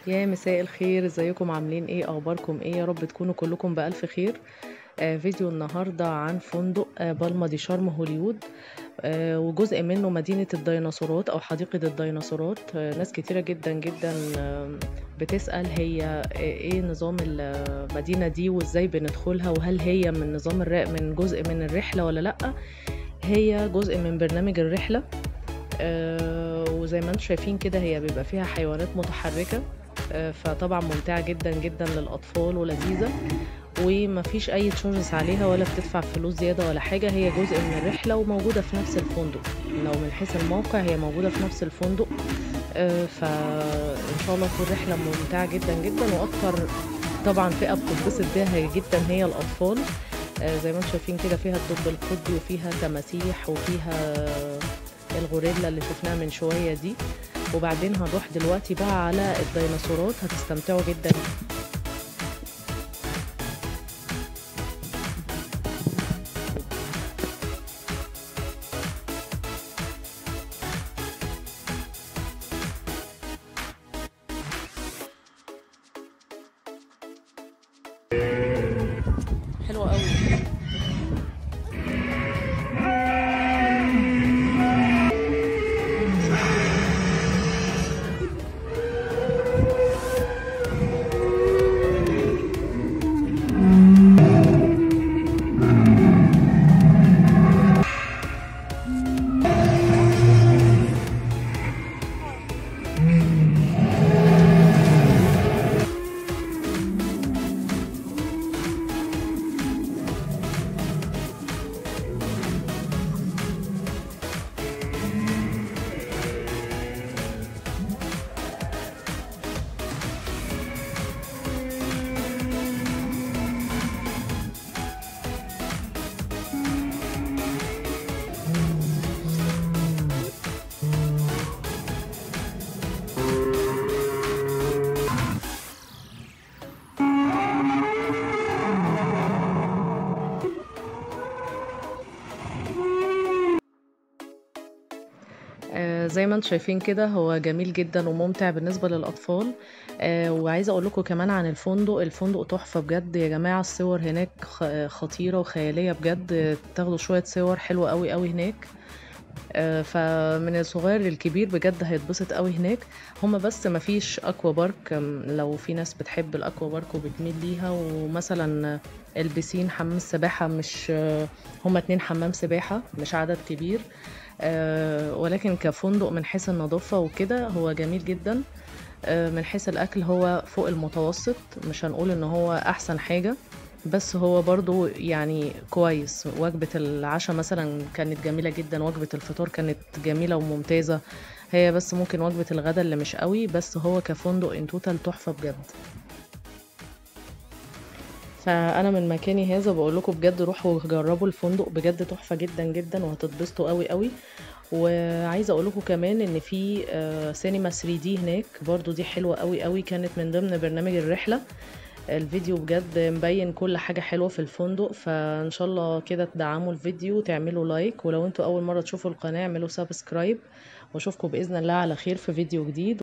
يا مساء الخير، ازيكم؟ عاملين ايه؟ اخباركم ايه؟ يا رب تكونوا كلكم بألف خير. فيديو النهاردة عن فندق بالما دي شرم هوليود. وجزء منه مدينة الديناصورات او حديقة الديناصورات. ناس كتيرة جدا جدا بتسأل هي ايه نظام المدينة دي وازاي بندخلها، وهل هي من نظام من جزء من الرحلة ولا لأ. هي جزء من برنامج الرحلة. وزي ما انتم شايفين كده هي بيبقى فيها حيوانات متحركة. فطبعا ممتعة جدا جدا للأطفال ولذيذة، ومفيش أي تشارجز عليها ولا بتدفع فلوس زيادة ولا حاجة. هي جزء من الرحلة وموجودة في نفس الفندق. لو من حيث الموقع هي موجودة في نفس الفندق. فإن شاء الله تكون رحلة ممتعة جدا جدا، وأكتر طبعا فئة بتتبسط بيها جدا هي الأطفال. زي ما انتم شايفين كده فيها الدب القطبي وفيها تماسيح وفيها الغوريلا اللي شفناها من شوية دي. وبعدين هنروح دلوقتي بقى على الديناصورات، هتستمتعوا جدا. حلوة قوي. زي ما انتم شايفين كده هو جميل جدا وممتع بالنسبة للأطفال. وعايزة أقول لكم كمان عن الفندق تحفة بجد يا جماعة. الصور هناك خطيرة وخيالية بجد. تاخدوا شوية صور حلوة قوي قوي هناك. فمن الصغير للكبير بجد هيتبسط قوي هناك. هما بس مفيش اكوا بارك. لو في ناس بتحب الاكوا بارك وبتميل ليها، ومثلا البسين حمام السباحة مش هما 2 حمام سباحة مش عدد كبير. ولكن كفندق من حيث النظافة وكده هو جميل جدا. من حيث الأكل هو فوق المتوسط، مش هنقول إن هو أحسن حاجة، بس هو برضو يعني كويس. وجبة العشاء مثلا كانت جميلة جدا، وجبة الفطار كانت جميلة وممتازة. هي بس ممكن وجبة الغداء اللي مش قوي، بس هو كفندق ان توتال تحفة بجد. فانا من مكاني هذا بقول لكم بجد روحوا جربوا الفندق، بجد تحفة جدا جدا وهتتبسطوا قوي قوي. وعايزه اقول لكم كمان ان في سينما 3 دي هناك برضو، دي حلوة قوي قوي، كانت من ضمن برنامج الرحلة. الفيديو بجد مبين كل حاجة حلوة في الفندق. فان شاء الله كده تدعموا الفيديو وتعملوا لايك، ولو انتوا اول مرة تشوفوا القناة اعملوا سبسكرايب. واشوفكم بإذن الله على خير في فيديو جديد.